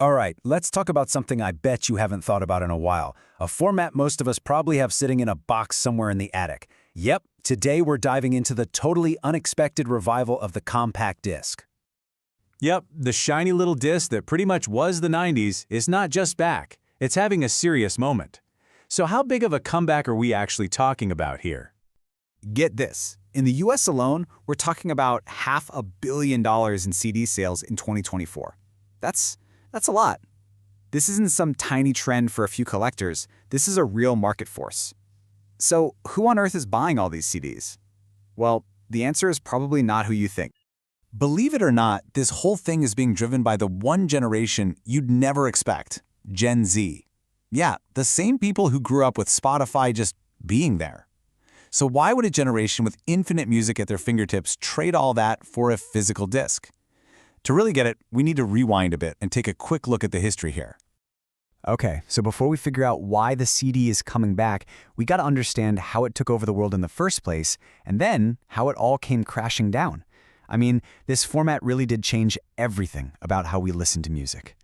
All right, let's talk about something I bet you haven't thought about in a while. A format most of us probably have sitting in a box somewhere in the attic. Yep, today we're diving into the totally unexpected revival of the compact disc. Yep, the shiny little disc that pretty much was the 90s is not just back. It's having a serious moment. So how big of a comeback are we actually talking about here? Get this. In the US alone, we're talking about $500 million in CD sales in 2024. That's a lot. This isn't some tiny trend for a few collectors. This is a real market force. So who on earth is buying all these CDs? Well, the answer is probably not who you think. Believe it or not, this whole thing is being driven by the one generation you'd never expect, Gen Z. Yeah, the same people who grew up with Spotify just being there. So why would a generation with infinite music at their fingertips trade all that for a physical disc? To really get it, we need to rewind a bit and take a quick look at the history here. Okay, so before we figure out why the CD is coming back, we got to understand how it took over the world in the first place, and then how it all came crashing down. I mean, this format really did change everything about how we listen to music.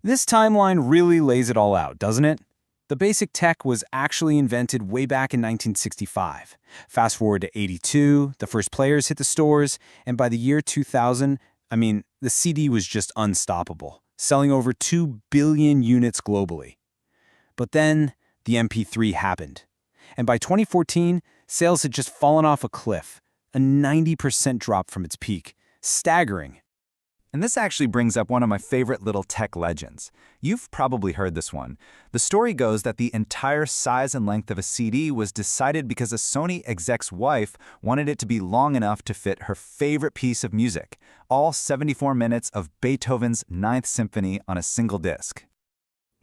This timeline really lays it all out, doesn't it? The basic tech was actually invented way back in 1965. Fast forward to '82, the first players hit the stores, and by the year 2000, the CD was just unstoppable, selling over 2 billion units globally. But then, the MP3 happened. And by 2014, sales had just fallen off a cliff, a 90% drop from its peak. Staggering. And this actually brings up one of my favorite little tech legends. You've probably heard this one. The story goes that the entire size and length of a CD was decided because a Sony exec's wife wanted it to be long enough to fit her favorite piece of music, all 74 minutes of Beethoven's Ninth Symphony on a single disc.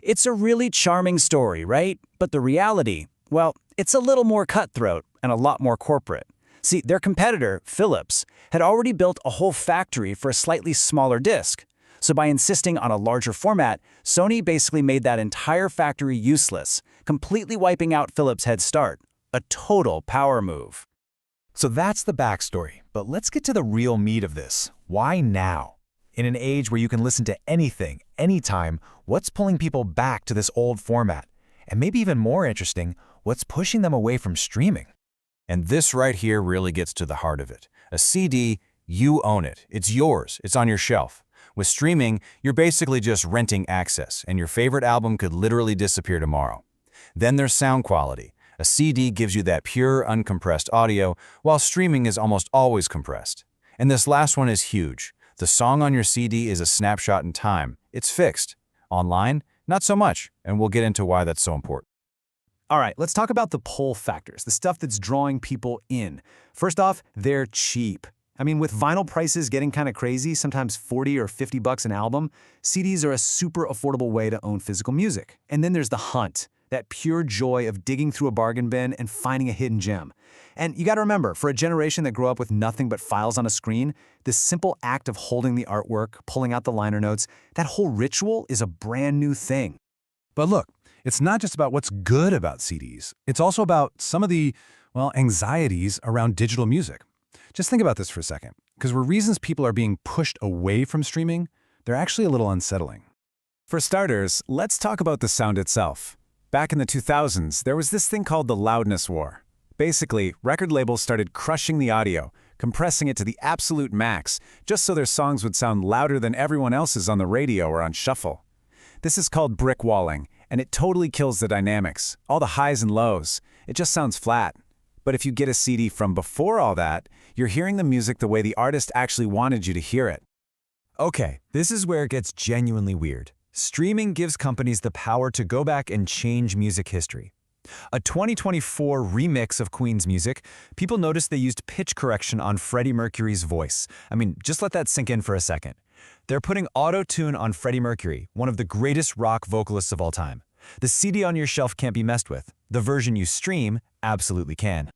It's a really charming story, right? But the reality, well, it's a little more cutthroat and a lot more corporate. See, their competitor, Philips, had already built a whole factory for a slightly smaller disc. So by insisting on a larger format, Sony basically made that entire factory useless, completely wiping out Philips' head start. A total power move. So that's the backstory, but let's get to the real meat of this. Why now? In an age where you can listen to anything, anytime, what's pulling people back to this old format? And maybe even more interesting, what's pushing them away from streaming? And this right here really gets to the heart of it. A CD, you own it. It's yours. It's on your shelf. With streaming, you're basically just renting access, and your favorite album could literally disappear tomorrow. Then there's sound quality. A CD gives you that pure, uncompressed audio, while streaming is almost always compressed. And this last one is huge. The song on your CD is a snapshot in time. It's fixed. Online, not so much, and we'll get into why that's so important. All right, let's talk about the pull factors, the stuff that's drawing people in. First off, they're cheap. With vinyl prices getting kind of crazy, sometimes 40 or 50 bucks an album, CDs are a super affordable way to own physical music. And then there's the hunt, that pure joy of digging through a bargain bin and finding a hidden gem. And you gotta remember, for a generation that grew up with nothing but files on a screen, this simple act of holding the artwork, pulling out the liner notes, that whole ritual is a brand new thing. But look, it's not just about what's good about CDs. It's also about some of the, anxieties around digital music. Just think about this for a second, because where reasons people are being pushed away from streaming, they're actually a little unsettling. For starters, let's talk about the sound itself. Back in the 2000s, there was this thing called the loudness war. Basically, record labels started crushing the audio, compressing it to the absolute max, just so their songs would sound louder than everyone else's on the radio or on shuffle. This is called brick walling, and it totally kills the dynamics, all the highs and lows. It just sounds flat. But if you get a CD from before all that, you're hearing the music the way the artist actually wanted you to hear it. Okay, this is where it gets genuinely weird. Streaming gives companies the power to go back and change music history. A 2024 remix of Queen's music, people noticed they used pitch correction on Freddie Mercury's voice. Just let that sink in for a second. They're putting auto-tune on Freddie Mercury, one of the greatest rock vocalists of all time. The CD on your shelf can't be messed with. The version you stream absolutely can.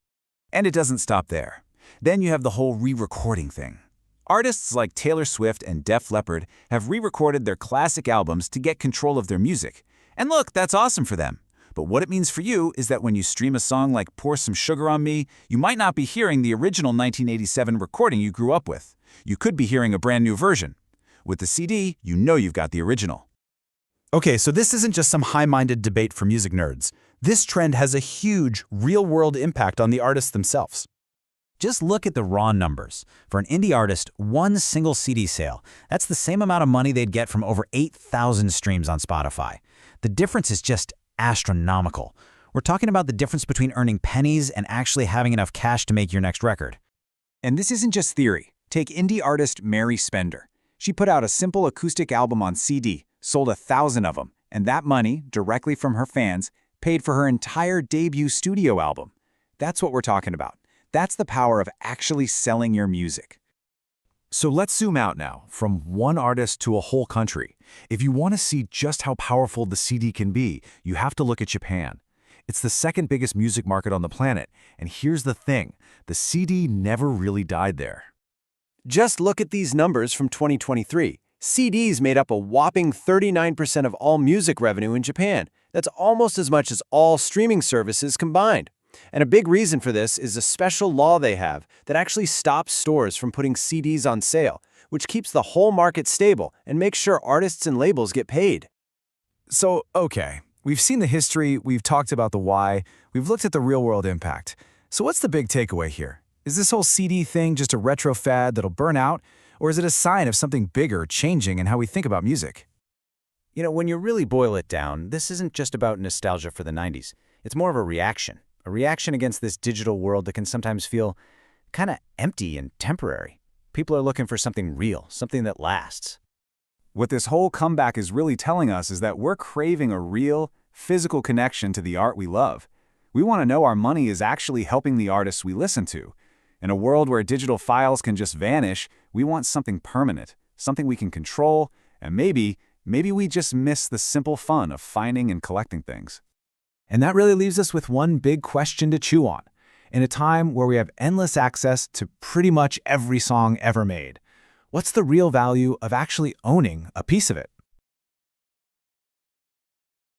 And it doesn't stop there. Then you have the whole re-recording thing. Artists like Taylor Swift and Def Leppard have re-recorded their classic albums to get control of their music. And look, that's awesome for them. But what it means for you is that when you stream a song like Pour Some Sugar on Me, you might not be hearing the original 1987 recording you grew up with. You could be hearing a brand new version. With the CD, you know you've got the original. Okay, so this isn't just some high-minded debate for music nerds. This trend has a huge, real-world impact on the artists themselves. Just look at the raw numbers. For an indie artist, one single CD sale, that's the same amount of money they'd get from over 8,000 streams on Spotify. The difference is just astronomical. We're talking about the difference between earning pennies and actually having enough cash to make your next record. And this isn't just theory. Take indie artist Mary Spender. She put out a simple acoustic album on CD, sold 1,000 of them, and that money, directly from her fans, paid for her entire debut studio album. That's what we're talking about. That's the power of actually selling your music. So let's zoom out now, from one artist to a whole country. If you want to see just how powerful the CD can be, you have to look at Japan. It's the second biggest music market on the planet, and here's the thing, the CD never really died there. Just look at these numbers from 2023. CDs made up a whopping 39% of all music revenue in Japan. That's almost as much as all streaming services combined. And a big reason for this is a special law they have that actually stops stores from putting CDs on sale, which keeps the whole market stable and makes sure artists and labels get paid. So, okay, we've seen the history, we've talked about the why, we've looked at the real-world impact. So what's the big takeaway here? Is this whole CD thing just a retro fad that'll burn out, or is it a sign of something bigger changing in how we think about music? You know, when you really boil it down, this isn't just about nostalgia for the 90s. It's more of a reaction against this digital world that can sometimes feel kind of empty and temporary. People are looking for something real, something that lasts. What this whole comeback is really telling us is that we're craving a real, physical connection to the art we love. We want to know our money is actually helping the artists we listen to. In a world where digital files can just vanish, we want something permanent, something we can control, and maybe we just miss the simple fun of finding and collecting things. And that really leaves us with one big question to chew on. In a time where we have endless access to pretty much every song ever made, what's the real value of actually owning a piece of it?